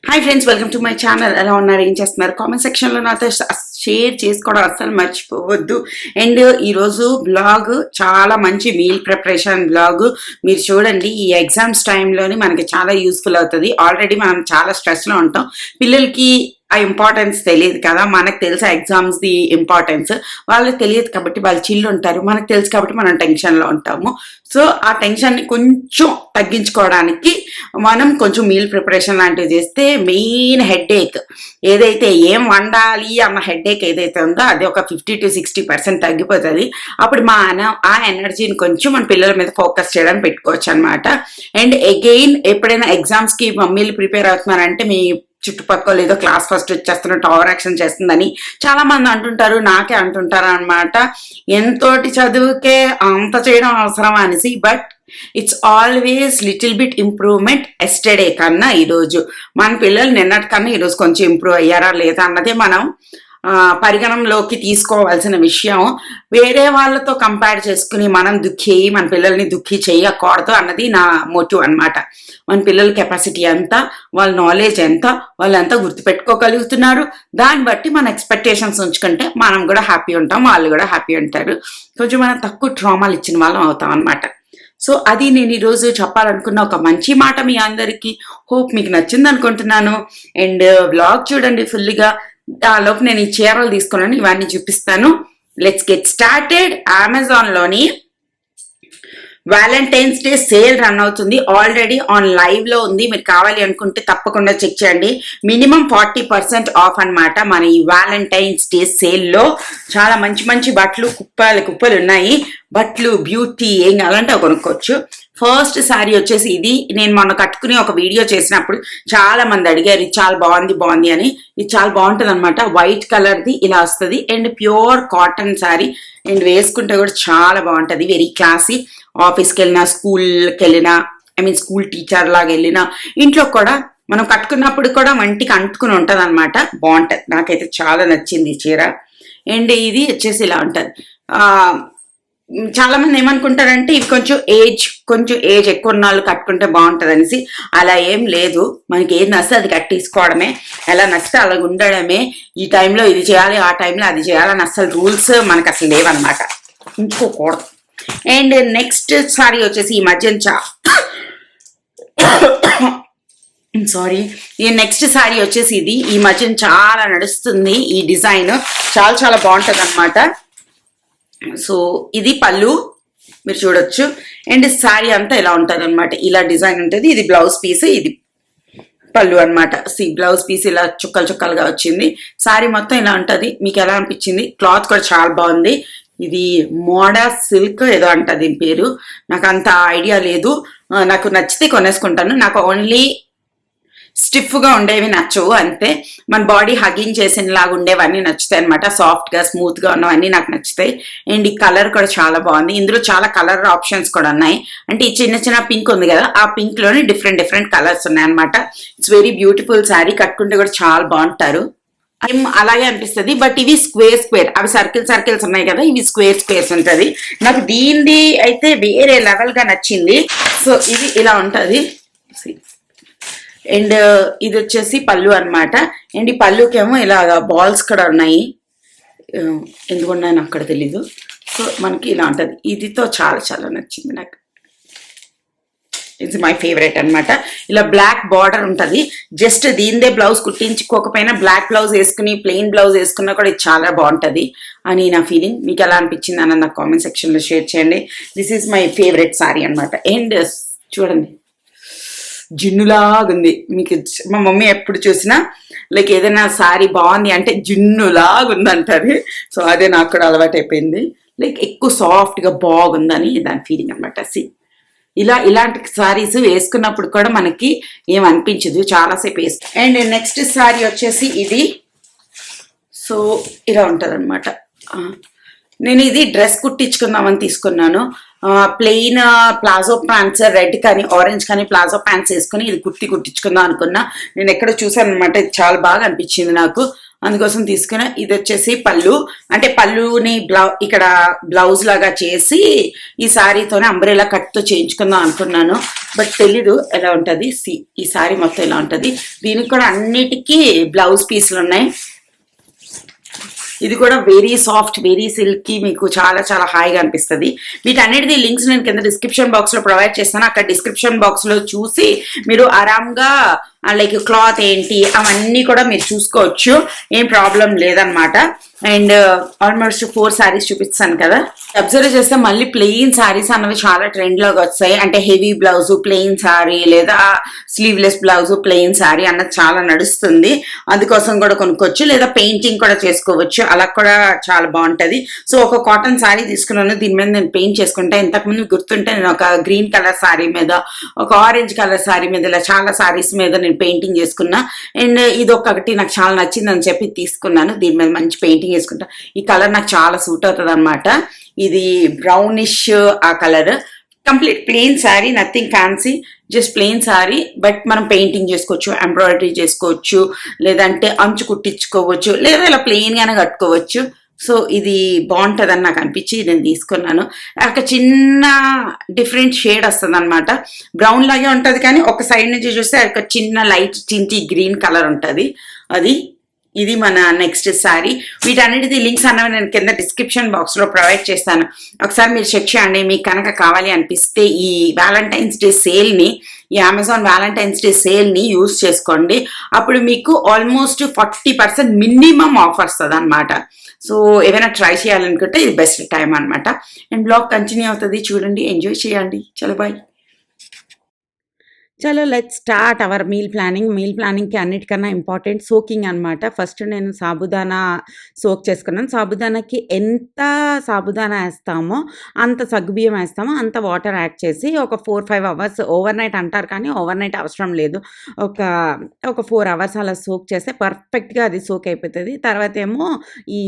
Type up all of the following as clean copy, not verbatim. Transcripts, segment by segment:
Hi friends, welcome to my channel. ఎలా ఉన్నారు, ఏం చేస్తున్నారు? కామెంట్ సెక్షన్లో నాతో షేర్ చేసుకోవడం అస్సలు మర్చిపోవద్దు. అండ్ ఈరోజు బ్లాగ్ చాలా మంచి మీల్ ప్రిపరేషన్ బ్లాగ్. మీరు చూడండి, ఈ ఎగ్జామ్స్ టైంలోని మనకి చాలా యూస్ఫుల్ అవుతుంది. ఆల్రెడీ మనం చాలా స్ట్రెస్లో ఉంటాం. పిల్లలకి ఆ ఇంపార్టెన్స్ తెలియదు కదా, మనకు తెలుసు ఎగ్జామ్స్ ది ఇంపార్టెన్స్. వాళ్ళకి తెలియదు కాబట్టి వాళ్ళు చిల్లు ఉంటారు, మనకు తెలుసు కాబట్టి మనం టెన్షన్లో ఉంటాము. సో ఆ టెన్షన్ని కొంచెం తగ్గించుకోవడానికి మనం కొంచెం మీల్ ప్రిపరేషన్ లాంటివి చేస్తే మెయిన్ హెడేక్ ఏదైతే ఏం వండాలి అన్న హెడేక్ ఏదైతే ఉందో అది ఒక 50 to 60% తగ్గిపోతుంది. అప్పుడు ఆ ఎనర్జీని కొంచెం మన పిల్లల మీద ఫోకస్ చేయడానికి పెట్టుకోవచ్చు అనమాట. అండ్ అగైన్ ఎప్పుడైనా ఎగ్జామ్స్కి మమ్మీలు ప్రిపేర్ అవుతున్నారంటే మీ చుట్టుపక్కల ఏదో క్లాస్ ఫస్ట్ వచ్చేస్తున్నట్టు ఓవర్ యాక్షన్ చేస్తుందని చాలా మంది అంటుంటారు, నాకే అంటుంటారు అనమాట. ఎంతోటి చదువుకే అంత చేయడం అవసరం అనేసి. But it's always little bit improvement yesterday కన్నా ఈరోజు. మన పిల్లలు నిన్నటి కన్నా ఈరోజు కొంచెం ఇంప్రూవ్ అయ్యారా లేదా అన్నదే మనం పరిగణంలోకి తీసుకోవాల్సిన విషయం. వేరే వాళ్ళతో కంపేర్ చేసుకుని మనం మన పిల్లల్ని దుఃఖి చేయకూడదు అన్నది నా మోటివ్ అనమాట. మన పిల్లల కెపాసిటీ ఎంత, వాళ్ళ నాలెడ్జ్ ఎంత, వాళ్ళు ఎంత గుర్తుపెట్టుకోగలుగుతున్నారు, దాన్ని బట్టి మన ఎక్స్పెక్టేషన్స్ ఉంచుకుంటే మనం కూడా హ్యాపీ ఉంటాం, వాళ్ళు కూడా హ్యాపీ ఉంటారు. కొంచెం మనం తక్కువ ట్రామాలు ఇచ్చిన వాళ్ళం అవుతాం అనమాట. సో అది నేను ఈరోజు చెప్పాలనుకున్న ఒక మంచి మాట మీ అందరికీ. హోప్ మీకు నచ్చింది అనుకుంటున్నాను. అండ్ వ్లాగ్ చూడండి ఫుల్గా. దానిలోపు నేను ఈ చీరలు తీసుకున్నాను, ఇవన్నీ చూపిస్తాను. Let's get started. అమెజాన్లోని వ్యాలంటైన్స్ డే సేల్ రన్ అవుతుంది. ఆల్రెడీ ఆన్ లైవ్ లో ఉంది. మీరు కావాలి అనుకుంటే తప్పకుండా చెక్ చేయండి. మినిమం 40% ఆఫ్ అనమాట. మన ఈ వ్యాలంటైన్స్ డే సేల్ లో చాలా మంచి మంచి బట్టలు కుప్పలు ఉన్నాయి. బట్టలు, బ్యూటీ ఏం కావాలంటే అవి కొనుక్కోవచ్చు. ఫస్ట్ శారీ వచ్చేసి ఇది. నేను మొన్న కట్టుకుని ఒక వీడియో చేసినప్పుడు చాలా మంది అడిగారు ఇది చాలా బాగుంది అని. ఇది చాలా బాగుంటుంది అనమాట. వైట్ కలర్ది ఇలా వస్తుంది and pure cotton sari. And వేసుకుంటే కూడా చాలా బాగుంటుంది, వెరీ క్లాసీ. ఆఫీస్కి వెళ్ళినా, స్కూల్కి వెళ్ళినా, స్కూల్ టీచర్ లాగా వెళ్ళినా, ఇంట్లో కూడా మనం కట్టుకున్నప్పుడు కూడా వంటికి అంటుకుని ఉంటుంది అనమాట. బాగుంటుంది, నాకైతే చాలా నచ్చింది ఈ చీర. అండ్ ఇది వచ్చేసి ఇలా ఉంటుంది. చాలా మంది ఏమనుకుంటారంటే ఇవి కొంచెం ఏజ్ ఎక్కువ ఉన్న వాళ్ళు కట్టుకుంటే బాగుంటుంది అనేసి. అలా ఏం లేదు, మనకి ఏది నచ్చితే అది కట్టేసుకోవడమే, ఎలా నచ్చితే అలా ఉండడమే. ఈ టైంలో ఇది చేయాలి, ఆ టైంలో అది చేయాలని అసలు రూల్స్ మనకు అసలు లేవన్నమాట, ఉంచుకోకూడదు. అండ్ నెక్స్ట్ సారీ వచ్చేసి ఈ మధ్య ఈ నెక్స్ట్ సారీ వచ్చేసి ఇది ఈ మధ్య చాలా నడుస్తుంది. ఈ డిజైన్ చాలా చాలా బాగుంటుంది అనమాట. సో ఇది పళ్ళు మీరు చూడొచ్చు. అండ్ శారీ అంతా ఇలా ఉంటుంది అనమాట. ఇలా డిజైన్ ఉంటుంది. ఇది బ్లౌజ్ పీస్, ఇది పళ్ళు అనమాట. బ్లౌజ్ పీస్ ఇలా చుక్కలుగా వచ్చింది. శారీ మొత్తం ఇలా ఉంటుంది. మీకు ఎలా అనిపించింది? క్లాత్ కూడా చాలా బాగుంది. ఇది మోడా సిల్క్ ఏదో అంట దీని పేరు, నాకు అంత ఐడియా లేదు. నాకు నచ్చితే కొనేసుకుంటాను. నాకు ఓన్లీ స్టిఫ్గా ఉండేవి నచ్చవు, అంతే. మన బాడీ హగ్గింగ్ చేసినలాగా ఉండేవన్నీ నచ్చుతాయి అనమాట. సాఫ్ట్గా స్మూత్గా ఉన్నవన్నీ నాకు నచ్చుతాయి. అండ్ ఈ కలర్ కూడా చాలా బాగుంది. ఇందులో చాలా కలర్ ఆప్షన్స్ కూడా ఉన్నాయి. అంటే ఈ చిన్న పింక్ ఉంది కదా, ఆ పింక్ లోనే డిఫరెంట్ కలర్స్ ఉన్నాయి అనమాట. It's very beautiful sari. కట్టుకుంటే కూడా చాలా బాగుంటారు. అలాగే అనిపిస్తుంది. బట్ ఇవి స్క్వేర్, అవి సర్కిల్స్ ఉన్నాయి కదా, ఇవి స్క్వేర్స్ ఉంటుంది. నాకు దీనిది అయితే వేరే లెవెల్ గా నచ్చింది. సో ఇది ఇలా ఉంటుంది. అండ్ ఇది వచ్చేసి పళ్ళు అనమాట. అండ్ ఈ పళ్ళుకేమో ఇలాగా బాల్స్ కూడా ఉన్నాయి, ఎందుకున్నాయని అక్కడ తెలీదు. సో మనకి ఇలా ఉంటుంది. ఇదితో చాలా చాలా నచ్చింది నాకు. ఇట్స్ మై ఫేవరెట్ అనమాట. ఇలా బ్లాక్ బార్డర్ ఉంటుంది. జస్ట్ దీనిదే బ్లౌజ్ కుట్టించుకోకపోయినా బ్లాక్ బ్లౌజ్ వేసుకుని ప్లెయిన్ బ్లౌజ్ వేసుకున్నా కూడా ఇది చాలా బాగుంటుంది అని నా ఫీలింగ్. మీకు ఎలా అనిపించింది అన్న నాకు కామెంట్ సెక్షన్లో షేర్ చేయండి. This is my favourite sorry అనమాట. అండ్ చూడండి, జిన్నులాగుంది. మీకు మా మమ్మీ ఎప్పుడు చూసినా లైక్ ఏదైనా సారీ బాగుంది అంటే జిన్నులాగుంది అంటారు. సో అదే నాకు కూడా అలవాటు అయిపోయింది. లైక్ ఎక్కువ సాఫ్ట్గా బాగుందని దాని ఫీలింగ్ అనమాట. ఇలాంటి సారీస్ వేసుకున్నప్పుడు కూడా మనకి ఏమనిపించదు, చాలాసేపు వేస్తాం. అండ్ నెక్స్ట్ సారీ వచ్చేసి ఇది. సో ఇలా ఉంటుంది అనమాట. నేను ఇది డ్రెస్ కుట్టించుకుందామని తీసుకున్నాను. ప్లెయిన్ ప్లాజో ప్యాంట్స్, రెడ్ కానీ ఆరెంజ్ కానీ ప్లాజో ప్యాంట్స్ వేసుకుని ఇది కుట్టించుకుందాం అనుకున్నా. నేను ఎక్కడో చూసాను అనమాట, ఇది చాలా బాగా అనిపించింది నాకు. అందుకోసం తీసుకున్నా. ఇది వచ్చేసి పళ్ళు, అంటే పళ్ళుని ఇక్కడ బ్లౌజ్ లాగా చేసి ఈ సారీతోనే అంబ్రెలా కట్తో చేయించుకుందాం అనుకున్నాను. బట్ తెలీదు ఎలా ఉంటుంది. ఈ సారీ మొత్తం ఇలా ఉంటుంది. దీనికి కూడా అన్నిటికీ బ్లౌజ్ పీసులు ఉన్నాయి. ఇది కూడా వెరీ సాఫ్ట్, వెరీ సిల్కీ, మీకు చాలా చాలా హాయిగా అనిపిస్తుంది. వీటన్నిటిది లింక్స్ నేను కింద డిస్క్రిప్షన్ బాక్స్లో ప్రొవైడ్ చేస్తాను. అక్కడ డిస్క్రిప్షన్ బాక్స్లో చూసి మీరు ఆరామ్గా లైక్ క్లాత్ ఏంటి అవన్నీ కూడా మీరు చూసుకోవచ్చు, ఏం ప్రాబ్లం లేదనమాట. అండ్ ఆల్మోస్ట్ 4 సారీస్ చూపిస్తాను కదా. అబ్జర్వ్ చేస్తే మళ్ళీ ప్లెయిన్ సారీస్ అన్నవి చాలా ట్రెండ్ లోకి వచ్చాయి. అంటే హెవీ బ్లౌజ్ ప్లెయిన్ సారీ లేదా స్లీవ్లెస్ బ్లౌజ్ ప్లెయిన్ సారీ అన్నది చాలా నడుస్తుంది. అందుకోసం కూడా కొనుక్కోవచ్చు, లేదా పెయింటింగ్ కూడా చేసుకోవచ్చు, అలా కూడా చాలా బాగుంటది. సో ఒక కాటన్ సారీ తీసుకున్నాను, దీని మీద నేను పెయింట్ చేసుకుంటా. ఇంతకుముందు గుర్తుంటే నేను ఒక గ్రీన్ కలర్ సారీ మీద, ఒక ఆరెంజ్ కలర్ సారీ మీద, ఇలా చాలా సారీస్ మీద నేను పెయింటింగ్ చేసుకున్నా. అండ్ ఇది ఒకటి నాకు చాలా నచ్చింది అని చెప్పి తీసుకున్నాను. దీని మీద మంచి పెయింటింగ్ చేసుకుంటా. ఈ కలర్ నాకు చాలా సూట్ అవుతుంది అనమాట. ఇది బ్రౌనిష్ ఆ colour. Complete plain sari, nothing fancy, just plain sari. But మనం పెయింటింగ్ చేసుకోవచ్చు, ఎంబ్రాయిడరీ చేసుకోవచ్చు, లేదంటే అంచు కుట్టించుకోవచ్చు, లేదా ఇలా ప్లెయిన్ గానే కట్టుకోవచ్చు. సో ఇది బాగుంటుందని నాకు అనిపించి నేను తీసుకున్నాను. ఒక చిన్న డిఫరెంట్ షేడ్ వస్తుంది అనమాట. బ్రౌన్ లాగే ఉంటుంది, కానీ ఒక సైడ్ నుంచి చూస్తే ఒక చిన్న లైట్ టింటీ గ్రీన్ కలర్ ఉంటుంది. ఇది మన నెక్స్ట్ శారీ. వీటన్నిటిది లింక్స్ అన్నవి నేను కింద డిస్క్రిప్షన్ బాక్స్లో ప్రొవైడ్ చేస్తాను. ఒకసారి మీరు చెక్ చేయండి. మీకు కనుక కావాలి అనిపిస్తే ఈ వ్యాలంటైన్స్ డే సేల్ని, ఈ అమెజాన్ వ్యాలంటైన్స్ డే సేల్ని యూజ్ చేసుకోండి. అప్పుడు మీకు ఆల్మోస్ట్ 40% మినిమం ఆఫర్ వస్తుంది అనమాట. సో ఏమైనా ట్రై చేయాలనుకుంటే ఇది బెస్ట్ టైం అనమాట. అండ్ బ్లాగ్ కంటిన్యూ అవుతుంది, చూడండి, ఎంజాయ్ చేయండి. చలో బాయ్. చలో లెట్స్ స్టార్ట్ అవర్ మీల్ ప్లానింగ్కి అన్నిటికన్నా ఇంపార్టెంట్ సోకింగ్ అనమాట. ఫస్ట్ నేను సాబుదానా సోక్ చేసుకున్నాను. సాబుదానాకి ఎంత సాబుదానా వేస్తామో అంత సగ్గుబియ్యం వేస్తామో అంత వాటర్ యాడ్ చేసి ఒక 4-5 అవర్స్, ఓవర్ నైట్ అంటారు కానీ ఓవర్ నైట్ అవసరం లేదు, ఒక 4 అవర్స్ అలా సోక్ చేస్తే పర్ఫెక్ట్గా అది సోక్ అయిపోతుంది. తర్వాత ఏమో ఈ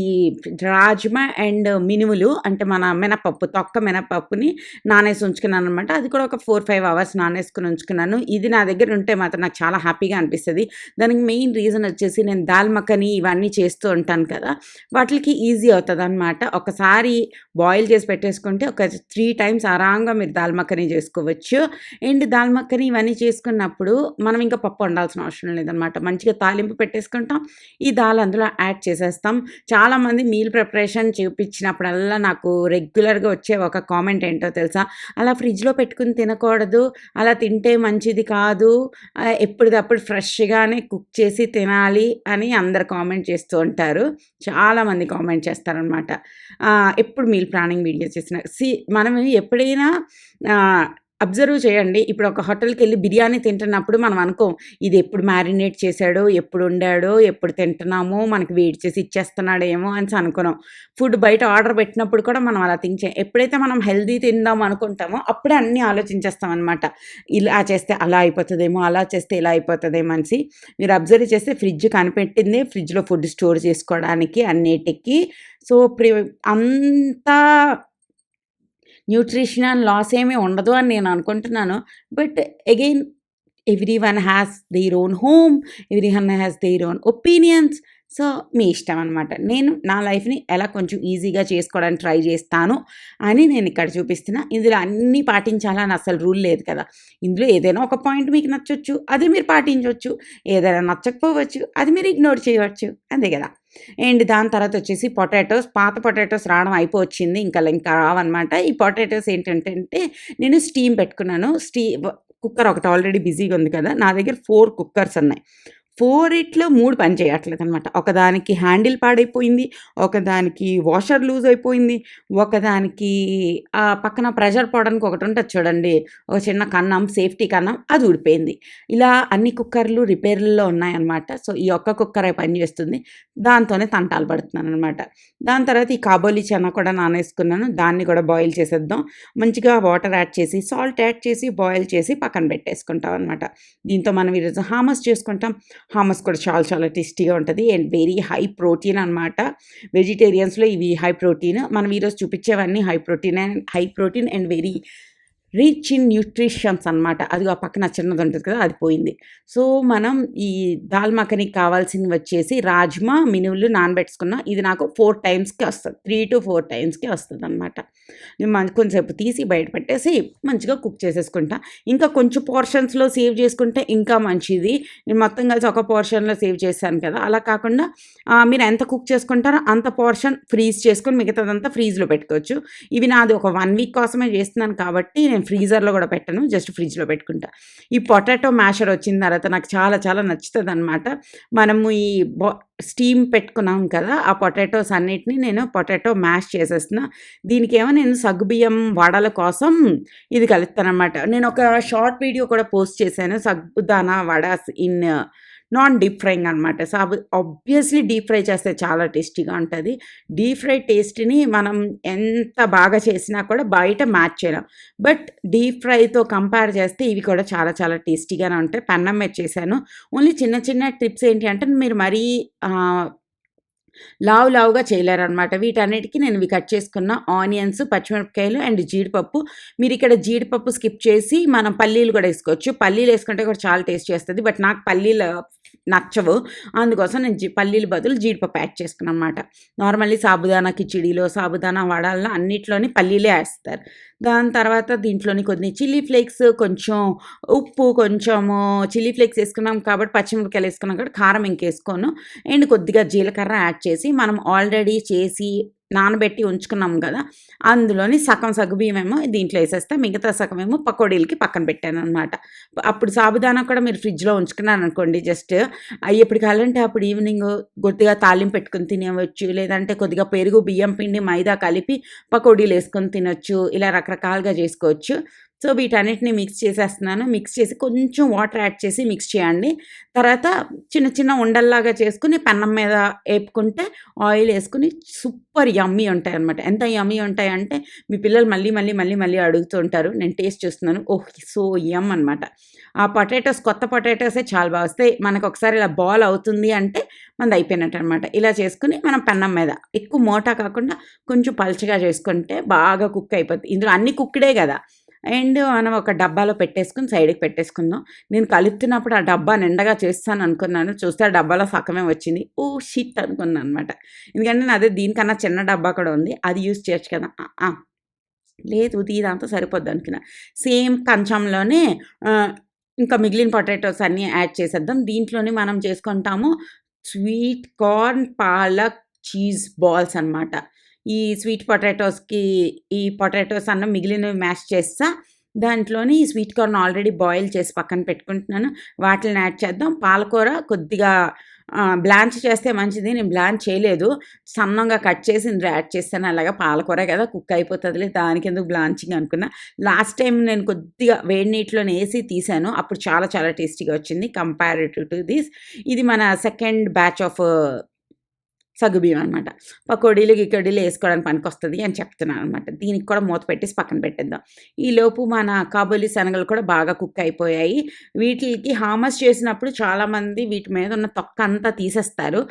రాజ్మా అండ్ మినుములు, అంటే మన మినపప్పు, తొక్క మినపప్పుని నానేసి ఉంచుకున్నాను అనమాట. అది కూడా ఒక 4-5 అవర్స్ నానేసుకుని ఉంచుకున్నాను. ఇది నా దగ్గర ఉంటే మాత్రం నాకు చాలా హ్యాపీగా అనిపిస్తుంది. దానికి మెయిన్ రీజన్ వచ్చేసి నేను దాల్ మఖని ఇవన్నీ చేస్తూ ఉంటాను కదా, వాటికి ఈజీ అవుతుంది అనమాట. ఒకసారి బాయిల్ చేసి పెట్టేసుకుంటే ఒక 3 టైమ్స్ ఆరాంగా మీరు దాల్ మఖని చేసుకోవచ్చు. అండ్ దాల్ మఖని ఇవన్నీ చేసుకున్నప్పుడు మనం ఇంకా పప్పు వండాల్సిన అవసరం లేదనమాట. మంచిగా తాలింపు పెట్టేసుకుంటాం, ఈ దాల్ అందులో యాడ్ చేసేస్తాం. చాలామంది మీల్ ప్రిపరేషన్ చూపించినప్పుడల్లా నాకు రెగ్యులర్గా వచ్చే ఒక కామెంట్ ఏంటో తెలుసా, అలా ఫ్రిడ్జ్లో పెట్టుకుని తినకూడదు, అలా తింటే మంచిది కాదు, ఎప్పటిదప్పుడు ఫ్రెష్గానే కుక్ చేసి తినాలి అని అందరు కామెంట్ చేస్తూ ఉంటారు. చాలామంది కామెంట్ చేస్తారనమాట ఎప్పుడు మీల్ ప్లానింగ్ వీడియో చేసిన. మనం ఎప్పుడైనా అబ్జర్వ్ చేయండి. ఇప్పుడు ఒక హోటల్కి వెళ్ళి బిర్యానీ తింటున్నప్పుడు మనం అనుకోం ఇది ఎప్పుడు మ్యారినేట్ చేశాడో, ఎప్పుడు వండాడో, ఎప్పుడు తింటున్నామో, మనకి వేడి చేసి ఇచ్చేస్తున్నాడేమో అని అనుకున్నాం. ఫుడ్ బయట ఆర్డర్ పెట్టినప్పుడు కూడా మనం అలా థింక్ చేయం. ఎప్పుడైతే మనం హెల్దీ తిందాం అనుకుంటామో అప్పుడే అన్నీ ఆలోచించేస్తాం అనమాట. ఇలా చేస్తే అలా అయిపోతుందేమో, అలా చేస్తే ఇలా అయిపోతుందేమో అని. మీరు అబ్జర్వ్ చేస్తే ఫ్రిడ్జ్ కనిపెట్టింది ఫ్రిడ్జ్లో ఫుడ్ స్టోర్ చేసుకోవడానికి అన్నిటికీ. సో అంతా న్యూట్రిషనల్ లాస్ ఏమీ ఉండదు అని నేను అనుకుంటున్నాను. But again everyone has their own home, everyone has their own opinions. So మీ ఇష్టం అనమాట. నేను నా లైఫ్ని ఎలా కొంచెం ఈజీగా చేసుకోవడానికి ట్రై చేస్తాను అని నేను ఇక్కడ చూపిస్తున్నా. ఇందులో అన్నీ పాటించాలని అసలు రూల్ లేదు కదా. ఇందులో ఏదైనా ఒక పాయింట్ మీకు నచ్చవచ్చు, అది మీరు పాటించవచ్చు. ఏదైనా నచ్చకపోవచ్చు, అది మీరు ఇగ్నోర్ చేయవచ్చు, అంతే కదా. అండ్ దాని తర్వాత వచ్చేసి పొటాటోస్, పాత పొటాటోస్ రావడం అయిపోవచ్చింది, ఇంకా రావన్నమాట. ఈ పొటాటోస్ ఏంటంటే నేను స్టీమ్ పెట్టుకున్నాను. కుక్కర్ ఒకటి ఆల్రెడీ బిజీగా ఉంది కదా, నా దగ్గర 4 కుక్కర్స్ ఉన్నాయి. 4 3 పని చేయట్లేదు అనమాట. ఒకదానికి హ్యాండిల్ పాడైపోయింది, ఒకదానికి వాషర్ లూజ్ అయిపోయింది, ఒకదానికి పక్కన ప్రెషర్ పోవడానికి ఒకటి ఉంటుంది చూడండి, ఒక చిన్న కన్నం, సేఫ్టీ కన్నం, అది ఊడిపోయింది. ఇలా అన్ని కుక్కర్లు రిపేర్లలో ఉన్నాయన్నమాట. సో ఈ ఒక్క కుక్కర్ పనిచేస్తుంది, దాంతోనే తంటాలు పడుతున్నాను అనమాట. దాని తర్వాత ఈ కాబోలి చెన్న కూడా నానేసుకున్నాను, దాన్ని కూడా బాయిల్ చేసేద్దాం. మంచిగా వాటర్ యాడ్ చేసి, సాల్ట్ యాడ్ చేసి, బాయిల్ చేసి పక్కన పెట్టేసుకుంటాం అనమాట. దీంతో మనం ఈరోజు హామస్ చేసుకుంటాం. హామస్ కూడా చాలా చాలా టేస్టీగా ఉంటుంది అండ్ వెరీ హై ప్రోటీన్ అనమాట. వెజిటేరియన్స్లో ఇవి హై ప్రోటీన్. మనం ఈరోజు చూపించేవన్నీ high protein and very rich in nutritions అనమాట. అదిగో ఆ పక్కన చిన్నది ఉంటుంది కదా అది పోయింది. సో, మనం ఈ దాల్ మఖనీకి కావాల్సినవి వచ్చేసి రాజ్మా, మినుములు నానబెట్టుకున్న ఇది నాకు 4 టైమ్స్‌కి వస్తది. 3-4 టైమ్స్‌కి వస్తదనమాట. నేను కొంచెంసేపు తీసి బయట పెట్టేసి మంచిగా కుక్ చేసేసుకుంటా. ఇంకా కొంచెం పోర్షన్స్‌లో సేవ్ చేసుకుంటే ఇంకా మంచిది. నేను మొత్తం కలిసి ఒక పోర్షన్‌లో సేవ్ చేశాను కదా! అలా కాకుండా మీరు ఎంత కుక్ చేసుకుంటారో అంత పోర్షన్ ఫ్రీజ్ చేసుకొని మిగతాదంతా ఫ్రీజ్‌లో పెట్టుకోవచ్చు. ఇవి నాది ఒక 1 వీక్ కోసమే చేస్తున్నాను కాబట్టి నేను ఫ్రీజర్‌లో కూడా పెట్టను. జస్ట్ ఫ్రిడ్జ్‌లో పెట్టుకుంటా. ఈ పొటాటో మ్యాషర్ వచ్చిన తర్వాత నాకు చాలా చాలా నచ్చుతదనమాట. మనము ఈ స్టీమ్ పెట్టుకున్నాం కదా! ఆ పొటాటోస్ అన్నిటిని నేను పొటాటో మ్యాష్ చేసేస్తున్నా. దీనికేమో నేను సగ్గుబియ్యం వడల కోసం ఇది కలుపుతాననమాట. నేను ఒక షార్ట్ వీడియో కూడా పోస్ట్ చేశాను. సగ్గుదానా vadas in non deep frying అనమాట. ఆబ్వియస్లీ డీప్ ఫ్రై చేస్తే చాలా టేస్టీగా ఉంటది. డీప్ ఫ్రై టేస్ట్‌ని మనం ఎంత బాగా చేసినా కూడా బయట మ్యాచ్ చేయలేం. బట్ డీప్ ఫ్రైతో కంపేర్ చేస్తే ఇవి కూడా చాలా చాలా టేస్టీగానే ఉంటాయి. పెన్నం మీద చేశాను. ఓన్లీ చిన్న చిన్న టిప్స్ ఏంటి అంటే మీరు మరీ ఆహ్, లావుగా చేయలేరనమాట. వీటన్నిటికి నేను ఇవి కట్ చేసుకున్న ఆనియన్స్, పచ్చిమిరపకాయలు అండ్ జీడిపప్పు. మీరిక్కడ జీడిపప్పు స్కిప్ చేసి మనం పల్లీలు కూడా ఏసుకోవచ్చు. పల్లీలేసుకుంటే కూడా చాలా టేస్ట్ చేస్తది. బట్ నాకు పల్లీలు నచ్చవు. అందుకోసం నేను పల్లీల బదులు జీడిపప్పు యాడ్ చేసుకున్నాననమాట. నార్మల్లీ సాబుదానా కిచిడీలో, సాబుదానా వడల్లో అన్నిట్లోని పల్లీలే ఏస్తారు. దాని తర్వాత దీంట్లోని కొన్ని చిల్లీ ఫ్లేక్స్, కొంచెం ఉప్పు, కొంచెము చిల్లీ ఫ్లేక్స్ ఏసుకున్నాం కాబట్టి పచ్చిమిరపకాయలు ఏసుకున్నాం కాబట్టి కారం ఇంకేసుకోను. అండ్ కొద్దిగా జీలకర్ర యాడ్ చేసి మనం ఆల్రెడీ చేసి నానబెట్టి ఉంచుకున్నాం కదా! అందులోని సగం సగ్గుబియ్యమేమో దీంట్లో ఏసేస్తా. మిగతా సగమేమో పకోడీలకి పక్కన పెట్టాననమాట. అప్పుడు సాబుదానా కూడా మీరు ఫ్రిడ్జ్‌లో ఉంచుకున్నారనుకోండి జస్ట్ ఎప్పుడు కావాలంటే అప్పుడు ఈవినింగు కొద్దిగా తాలింపు పెట్టుకొని తినేయవచ్చు. లేదంటే కొద్దిగా పెరుగు, బియ్యం పిండి, మైదా కలిపి పకోడీలేసుకొని తినొచ్చు. ఇలా రకరకాలుగా చేసుకోవచ్చు. సో, వీటన్నిటిని మిక్స్ చేసేస్తున్నాను. మిక్స్ చేసి కొంచెం వాటర్ యాడ్ చేసి మిక్స్ చేయండి. తర్వాత చిన్న చిన్న ఉండల్లాగా చేసుకొని పెన్నం మీద ఏపుకుంటే ఆయిలేసుకొని సూపర్ యమ్మీ ఉంటాయనమాట. ఎంత యమ్మీ ఉంటాయంటే మీ పిల్లలు మళ్ళీ అడుగుతూ ఉంటారు. నేను టేస్ట్ చూస్తున్నాను. ఓహ్! సో యమ్ అనమాట. ఆ పొటాటోస్ కొత్త పొటాటోసే చాలా బా వస్తాయి. మనకొకసారి ఇలా బాల్ అవుతుంది అంటే మనదయిపోయినట్టనమాట. ఇలా చేసుకొని మనం పెన్నం మీద ఎక్కువ మోటా కాకుండా కొంచెం పల్చగా చేసుకుంటే బాగా కుక్ అయిపోద్ది. ఇందులో అన్నీ కుక్‌డే గదా! అండ్ మనం ఒక డబ్బాలో పెట్టేసుకొని సైడ్‌కి పెట్టేసుకుందాం. నేను కలుపుతున్నప్పుడు ఆ డబ్బా నిండగా చేస్తాననుకున్నాను. చూస్తే ఆ డబ్బాలో సగమే వచ్చింది. ఓహ్! షిట్ అనుకున్నాననమాట. ఎందుకంటే నాది దీనికన్నా చిన్న డబ్బా కూడా ఉంది. అది యూజ్ చేయొచ్చు కదా! లేదు ఇదంతా సరిపోద్దనుకున్నా. సేమ్ కంచంలోనే ఆహ్, ఇంకా మిగిలిన పొటాటోస్ అన్నీ యాడ్ చేసేద్దాం. దీంట్లోనే మనం చేసుకుంటాము sweet corn, palak, cheese balls అనమాట. ఈ స్వీట్ పొటాటోస్‌కి ఈ పొటాటోస్ అన్నం మిగిలినవి మ్యాష్ చేస్తా. దాంట్లోని స్వీట్ కార్న్ ఆల్రెడీ బాయిల్ చేసి పక్కన పెట్టుకుంటున్నాను. వాటిల్ని యాడ్ చేద్దాం. పాలకూర కొద్దిగా బ్లాంచ్ చేస్తే మంచిది. నేను బ్లాంచ్ చేయలేదు. సన్నంగా కట్ చేసి ఇందులో యాడ్ చేశాను. అలాగా పాలకూరే కదా! కుక్ అయిపోతదిలే దానికెందుకు బ్లాంచింగ్ అనుకున్నా. లాస్ట్ టైమ్ నేను కొద్దిగా వేడి నీటిలోనే ఏసి తీశాను. అప్పుడు చాలా చాలా టేస్టీగా వచ్చింది కంపారిటివ్ టు దిస్. ఇది మన సెకండ్ బ్యాచ్ ఆఫ్ సగ్గుబియ్యం అనమాట. పకోడీలు, గికోడీలు ఏసుకోవడానికి పనికొస్తది అని చెప్తున్నాననమాట. దీనికి కూడా మూత పెట్టేసి పక్కన పెట్టేద్దాం. ఈలోపు మన కాబూలి శనగలు కూడా బాగా కుక్ అయిపోయాయి. వీటిలికి హామస్ చేసినప్పుడు చాలామంది వీటి మీద ఉన్న తొక్కంతా తీసేస్తారు.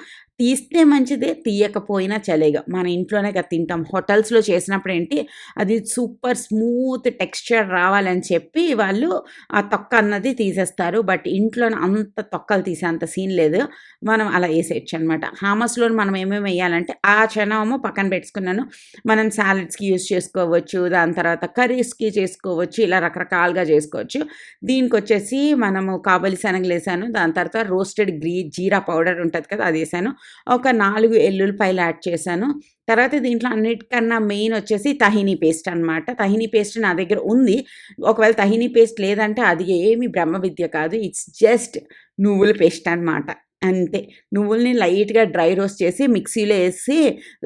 తీస్తే మంచిదే, తీయకపోయినా చలేగా. మన ఇంట్లోనే కదా తింటాం. హోటల్స్‌లో చేసినప్పుడేంటి అది సూపర్ స్మూత్ టెక్స్చర్ రావాలని చెప్పి వాళ్ళు ఆ తొక్క అన్నది తీసేస్తారు. బట్ ఇంట్లోనే అంత తొక్కలు తీసేంత సీన్ లేదు. మనం అలా ఏసేయొచ్చనమాట. హామస్‌లోని మనం ఏమేమి ఎయ్యాలంటే ఆ చెనము పక్కన పెట్టేసుకున్నాను. మనం సాలడ్స్‌కి యూజ్ చేసుకోవచ్చు. దాని తర్వాత కర్రీస్‌కి చేసుకోవచ్చు. ఇలా రకరకాలుగా చేసుకోవచ్చు. దీనికొచ్చేసి మనము కాబూలి శనగలేసాను. దాని తర్వాత రోస్టెడ్ జీరా పౌడర్ ఉంటది కదా! అదేసాను. ఒక 4 ఎల్లుల్లిపాయలు యాడ్ చేశాను. తర్వాత దీంట్లో అన్నిటికన్నా మెయిన్ వచ్చేసి తహీనీ పేస్ట్ అనమాట. తహీనీ పేస్ట్ నా దగ్గర ఉంది. ఒకవేళ తహీనీ పేస్ట్ లేదంటే అది ఏమి బ్రహ్మ విద్య కాదు. ఇట్స్ జస్ట్ నువ్వుల పేస్ట్ అనమాట. అంతే. నువ్వుల్ని లైట్‌గా డ్రై రోస్ట్ చేసి మిక్సీలో ఏసి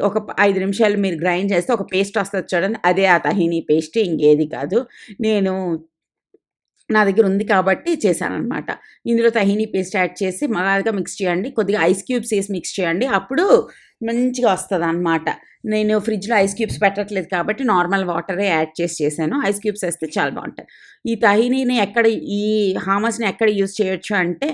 ఒక 5 నిమిషాలు మీరు గ్రైండ్ చేస్తే ఒక పేస్ట్ వస్తది చూడండి. అదే ఆ తహీనీ పేస్ట్ ఇంకేది కాదు. నేను నా దగ్గర ఉంది కాబట్టి చేశాననమాట. ఇందులో తహీనీ పేస్ట్ యాడ్ చేసి బాగా మిక్స్ చేయండి. కొద్దిగా ఐస్ క్యూబ్స్ ఏసి మిక్స్ చేయండి. అప్పుడు మంచిగా వస్తదనమాట. నేను ఫ్రిడ్జ్‌లో ఐస్ క్యూబ్స్ పెట్టట్లేదు కాబట్టి నార్మల్ వాటరే యాడ్ చేశాను. ఐస్ క్యూబ్స్ ఏస్తే చాలా బావుంటాయి. ఈ తహీనీని ఈ హామస్‌ని ఎక్కడ యూజ్ చేయొచ్చు అంటే,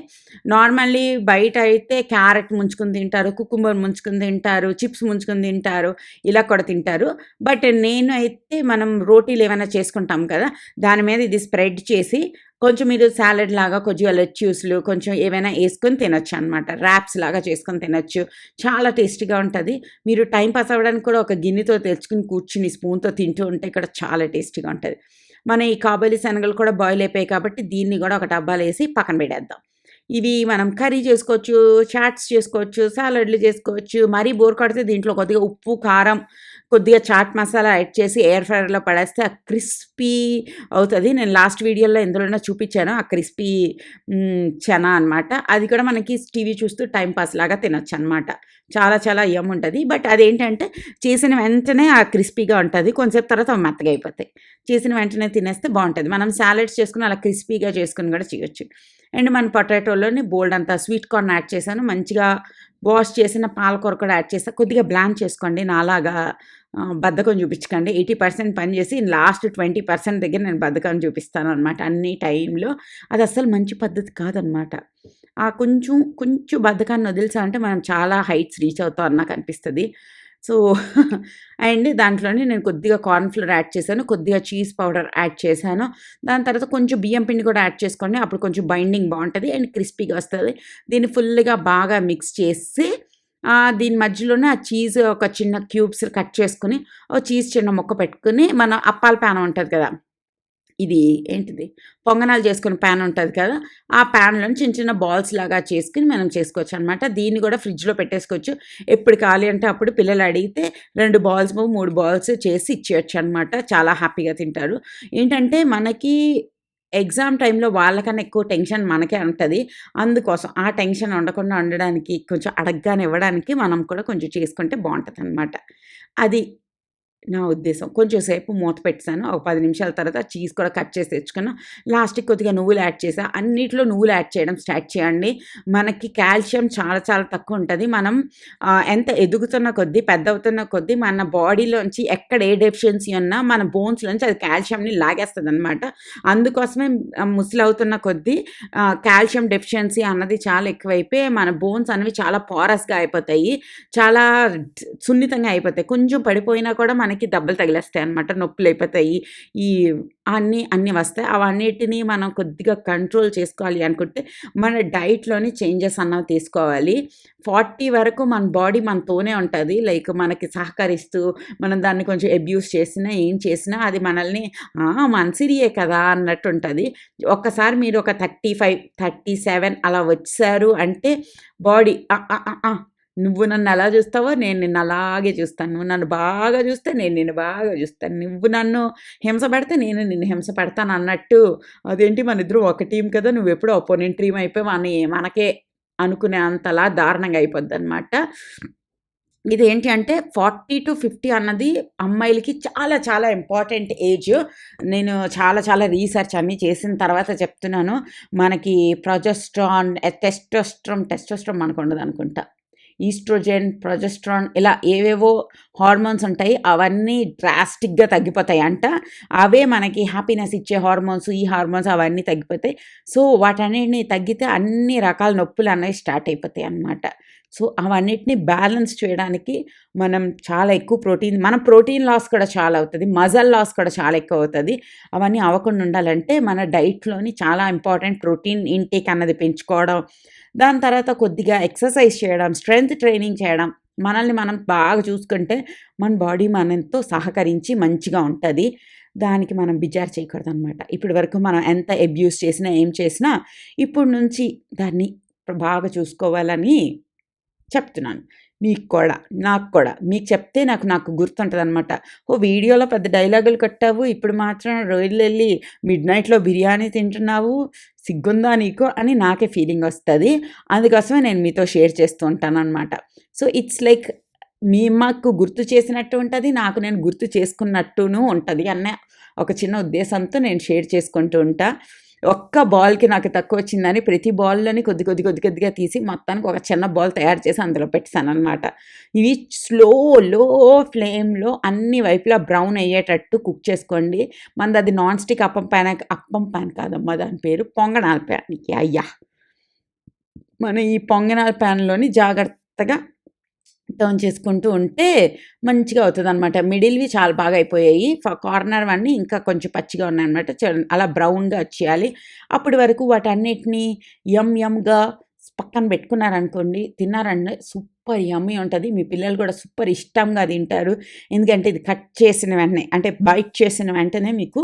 నార్మల్లీ బయట అయితే క్యారెట్ ముంచుకొని తింటారు, కుకుంబర్ ముంచుకొని తింటారు, చిప్స్ ముంచుకొని తింటారు, ఇలా కూడా తింటారు. బట్ నేను అయితే మనం రోటీలు ఏమైనా చేసుకుంటాం కదా! దాని మీద ఇది స్ప్రెడ్ చేసి కొంచెం మీరు సాలడ్ లాగా కొద్దిగా లెట్యూస్‌లు కొంచెం ఏవైనా యేసుకొని తినొచ్చనమాట. ర్యాప్స్ లాగా చేసుకొని తినొచ్చు. చాలా టేస్టీగా ఉంటది. మీరు టైమ్ పాస్ అవ్వడానికి కూడా ఒక గిన్నెతో తెచ్చుకొని కూర్చుని స్పూన్‌తో తింటూ ఉంటే కూడా చాలా టేస్టీగా ఉంటది. మన ఈ కాబూలి శనగలు కూడా బాయిల్ అయిపోయాయి కాబట్టి దీన్ని గూడా ఒక డబ్బాలో యేసి పక్కన పెట్టేద్దాం. ఇవి మనం కర్రీ చేసుకోవచ్చు, చాట్స్ చేసుకోవచ్చు, సాలడ్‌లు చేసుకోవచ్చు. మరీ బోర్ కొడితే దీంట్లో కొద్దిగా ఉప్పు, కారం, కొద్దిగా చాట్ మసాలా యాడ్ చేసి ఎయిర్ ఫ్రైయర్‌లో పడేస్తే ఆ క్రిస్పీ అవుతది. నేను లాస్ట్ వీడియోలో ఎందులోనో చూపిచ్చాను. ఆ క్రిస్పీ చనా అనమాట. అది కూడా మనకి టీవీ చూస్తూ టైమ్ పాస్ లాగా తినొచ్చనమాట. చాలా చాలా యమ్ముంటది. బట్ అదేంటంటే చేసిన వెంటనే ఆ క్రిస్పీగా ఉంటది. కొంసేపు తర్వాత అవి మెత్తగా అయిపోతాయి. చేసిన వెంటనే తినేస్తే బావుంటది. మనం సాలడ్స్ చేసుకొని అలా క్రిస్పీగా చేసుకొని కూడా చేయొచ్చు. అండ్ మన పొటాటోలోని బోలెడంత స్వీట్ కార్న్ యాడ్ చేశాను. మంచిగా వాష్ చేసిన పాలకూర కూడా యాడ్ చేశా. కొద్దిగా బ్లాంచ్ చేసుకోండి. నాలాగా బద్ధకం చూపించకండి. 80% పని చేసి లాస్ట్ 20% దగ్గర నేను బద్ధకం చూపిస్తాననమాట అన్ని టైంలో. అది అస్సలు మంచి పద్ధతి కాదనమాట. కొంచెం కొంచెం బద్ధకాన్ని వదిలేసామంటే మనం చాలా హైట్స్ రీచ్ అవుతాం అని నాకనిపిస్తది. సో, అండ్ దాంట్లోనే నేను కొద్దిగా కార్న్ ఫ్లోర్ యాడ్ చేశాను. కొద్దిగా చీజ్ పౌడర్ యాడ్ చేశాను. దాని తర్వాత కొంచెం బియ్యం పిండి కూడా యాడ్ చేసుకోండి. అప్పుడు కొంచెం బైండింగ్ బావుంటది అండ్ క్రిస్పీగా వస్తది. దీన్ని ఫుల్‌గా బాగా మిక్స్ చేసి దీని మధ్యలోనే ఆ చీజ్ ఒక చిన్న క్యూబ్స్ కట్ చేసుకొని, ఓ చీజ్ చిన్న ముక్క పెట్టుకొని, మన అప్పాల పానం ఉంటది కదా! ఇది ఏంటిది పొంగనాలు చేసుకునే పాన్ ఉంటది కదా! ఆ పాన్‌లోని చిన్న చిన్న బాల్స్ లాగా చేసుకొని మనం చేసుకోవచ్చనమాట. దీన్ని కూడా ఫ్రిడ్జ్‌లో పెట్టేసుకోవచ్చు. ఎప్పుడు కావాలి అంటే అప్పుడు పిల్లలు అడిగితే 2 బాల్స్, 3 బాల్స్ చేసి ఇచ్చేయొచ్చనమాట. చాలా హ్యాపీగా తింటారు. ఏంటంటే మనకి ఎగ్జామ్ టైమ్‌లో వాళ్ళకన్నా ఎక్కువ టెన్షన్ మనకే ఉంటది. అందుకోసం ఆ టెన్షన్ ఉండకుండా ఉండడానికి కొంచెం అడగగానే ఇవ్వడానికి మనం కూడా కొంచెం చేసుకుంటే బావుంటదనమాట. అది నా ఉద్దేశం. కొంచెం సేపు మూత పెట్టేసాను. ఒక 10 నిమిషాల తర్వాత చీజ్ కూడా కట్ చేసి తెచ్చుకున్నా. లాస్ట్‌కి కొద్దిగా నువ్వులు యాడ్ చేశా. అన్నిట్లో నువ్వులు యాడ్ చేయడం స్టార్ట్ చేయండి. మనకి కాల్షియం చాలా చాలా తక్కువుంటది. మనం ఎంత ఎదుగుతున్న కొద్దీ, పెద్దవుతున్న కొద్దీ మన బాడీలోంచి ఎక్కడ ఏ డెఫిషియన్సీ ఉన్నా మన బోన్స్‌లోంచి అది కాల్షియంని లాగేస్తదనమాట. అందుకోసమే ముసలవుతున్న కొద్దీ కాల్షియం డెఫిషియన్సీ అన్నది చాలా ఎక్కువైపోయి మన బోన్స్ అనేవి చాలా పోరస్‌గా అయిపోతాయి. చాలా సున్నితంగా అయిపోతాయి. కొంచెం పడిపోయినా కూడా మనకి దెబ్బలు తగిలేస్తాయన్నమాట. నొప్పులయిపోతాయి. ఈ అన్నీ వస్తాయి. అవన్నిటిని మనం కొద్దిగా కంట్రోల్ చేసుకోవాలి అనుకుంటే, మన డైట్‌లోని చేంజెస్ అన్నవి తీసుకోవాలి. 40 వరకు మన బాడీ మనతోనే ఉంటది. లైక్ మనకి సహకరిస్తూ, మనం దాన్ని కొంచెం అబ్యూజ్ చేసినా, ఏం చేసినా అది మనల్ని మనిసిరియే కదా అన్నట్టుంటది. ఒక్కసారి మీరు ఒక 35, 37 అలా వచ్చేసారు అంటే బాడీ నువ్వు నన్నెలా జూస్తావో నేను నిన్నలాగే చూస్తాను. నువ్వు నన్ను బాగా జూస్తే నేను నిన్ను బాగా జూస్తాను. నువ్వు నన్ను హింస పెడితే నేను నిన్ను హింస పెడతానన్నట్టు, అదేంటి మనిద్దరం ఒక టీమ్ కదా! నువ్వెప్పుడో అపోనెంట్ టీమ్ అయిపోయావు అని మనకే అనుకునే అంతలా దారుణంగా అయిపోద్దనమాట. ఇదేంటి అంటే 40-50 అన్నది అమ్మాయిలకి చాలా చాలా ఇంపార్టెంట్ ఏజ్. నేను చాలా చాలా రీసెర్చ్ అన్నీ చేసిన తర్వాత చెప్తున్నాను. మనకి ప్రొజెస్ట్రాన్, టెస్టోస్టెరాన్ మనకుండదనుకుంటా. ఈస్ట్రోజెన్, ప్రొజెస్ట్రాన్ ఇలా ఏవేవో హార్మోన్స్ ఉంటాయి. అవన్నీ డ్రాస్టిక్‌గా తగ్గిపోతాయంట. అవే మనకి హ్యాపీనెస్ ఇచ్చే హార్మోన్స్, ఈ హార్మోన్స్ అవన్నీ తగ్గిపోతాయి. సో, వాటన్నిటిని తగ్గితే అన్ని రకాల నొప్పులనేవి స్టార్ట్ అయిపోతాయన్నమాట. సో, అవన్నిటిని బ్యాలెన్స్ చేయడానికి మనం చాలా ఎక్కువ మన ప్రోటీన్ లాస్ కూడా చాలా అవుతది. మజిల్ లాస్ కూడా చాలా ఎక్కువవుతది. అవన్నీ అవ్వకుండా ఉండాలంటే మన డైట్‌లోని చాలా ఇంపార్టెంట్ ప్రోటీన్ ఇంటేక్ అన్నది పెంచుకోవడం. దాని తర్వాత కొద్దిగా ఎక్సర్సైజ్ చేయడం, స్ట్రెంత్ ట్రైనింగ్ చేయడం. మనల్ని మనం బాగా చూసుకుంటే మన బాడీ మనతో సహకరించి మంచిగా ఉంటది. దానికి మనం బిజారు చేయకూడదనమాట. ఇప్పటి వరకు మనం ఎంత అబ్యూజ్ చేసినా, ఏం చేసినా ఇప్పటి నుంచి దాన్ని బాగా చూసుకోవాలని చెప్తున్నాను. మీకు కూడా, నాకు కూడా. మీకు చెప్తే నాకు గుర్తుంటదనమాట. ఓహ్! వీడియోలో పెద్ద డైలాగులు కొట్టావు. ఇప్పుడు మాత్రం రోజులెళ్ళి మిడ్‌నైట్‌లో బిర్యానీ తింటున్నావు. సిగ్గుందా నీకు? అని నాకే ఫీలింగొస్తది. అందుకోసమే నేను మీతో షేర్ చేస్తూ ఉంటాననమాట. సో, ఇట్స్ లైక్ మాకు గుర్తు చేసినట్టు ఉంటది. నాకు నేను గుర్తు చేసుకున్నట్టును ఉంటది అన్న ఒక చిన్న ఉద్దేశంతో నేను షేర్ చేసుకుంటూ ఉంటా. ఒక్క బాల్‌కి నాకు తక్కువొచ్చిందని ప్రతి బాల్‌లోని కొద్దిగా తీసి మొత్తానికి ఒక చిన్న బాల్ తయారు చేసి అందులో పెట్టేసాననమాట. ఇవి లో ఫ్లేమ్‌లో అన్ని వైపులా బ్రౌన్ అయ్యేటట్టు కుక్ చేసుకోండి. మనదది నాన్ స్టిక్ అప్పం పాన్ కాదమ్మా దాని పేరు. పొంగనాల ప్యాన్. యాహ్! మనం ఈ పొంగనాల ప్యాన్‌లోని జాగ్రత్తగా టర్న్ చేసుకుంటూ ఉంటే మంచిగా అవుతదనమాట. మిడిల్‌వి చాలా బాగా అయిపోయాయి. కార్నర్‌వన్నీ ఇంకా కొంచెం పచ్చిగా ఉన్నాయన్నమాట. అలా బ్రౌన్‌గా వచ్చేయాలి. అప్పటి వరకు వాటన్నిటిని యమ్‌గా పక్కన పెట్టుకున్నారనుకోండి, తిన్నారంటే సూపర్ యమ్మీ ఉంటది. మీ పిల్లలు కూడా సూపర్ ఇష్టంగా తింటారు. ఎందుకంటే ఇది కట్ చేసిన వెంటనే అంటే బైట్ చేసిన వెంటనే మీకు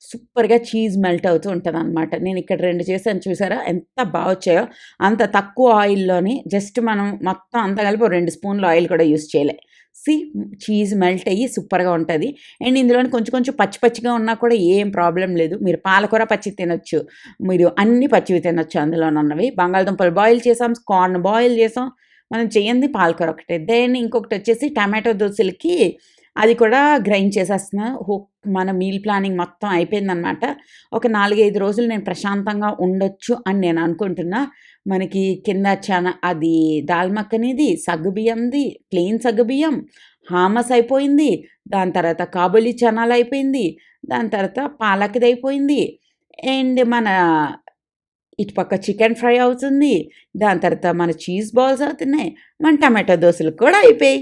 సూపర్‌గా చీజ్ మెల్ట్ అవుతూ ఉంటదనమాట. నేనిక్కడ 2 చేశాను చూసారా? ఎంత బా వచ్చాయో. అంత తక్కువ ఆయిల్‌లోని జస్ట్ మనం మొత్తం అంతా కలిపి ఓ 2 స్పూన్‌ల ఆయిల్ కూడా యూజ్ చేయలే. సీ చీజ్ మెల్ట్ అయ్యి సూపర్‌గా ఉంటది. అండ్ ఇందులోని కొంచెం పచ్చిగా ఉన్నా కూడా ఏం ప్రాబ్లమ్ లేదు. మీరు పాలకూర పచ్చిది తినొచ్చు. మీరు అన్ని పచ్చివి తినొచ్చు అందులోనున్నవి. బంగాళదుంపలు బాయిల్ చేసాం, కార్న్ బాయిల్ చేసాం. మనం చెయ్యంది పాలకూర ఒకటే. దెన్ ఇంకొకటొచ్చేసి టమాటో దోసలకి అది కూడా గ్రైండ్ చేసేస్తున్నా. మన మీల్ ప్లానింగ్ మొత్తం అయిపోయిందనమాట. ఒక 4, 5 రోజులు నేను ప్రశాంతంగా ఉండొచ్చు అని నేను అనుకుంటున్నా. మనకి కింద అది దాల్ మఖనీది, సగ్గుబియ్యంది, ప్లెయిన్ సగ్గుబియ్యం, హామస్ అయిపోయింది. దాని తర్వాత కాబూలీ చనాలయిపోయింది. దాని తర్వాత పాలక్‌దయిపోయింది. అండ్ మన ఇటుపక్క చికెన్ ఫ్రై అవుతుంది. దాని తర్వాత మన చీజ్ బాల్స్ అవుతున్నాయి. మన టమాటో దోసలు కూడా అయిపోయాయి.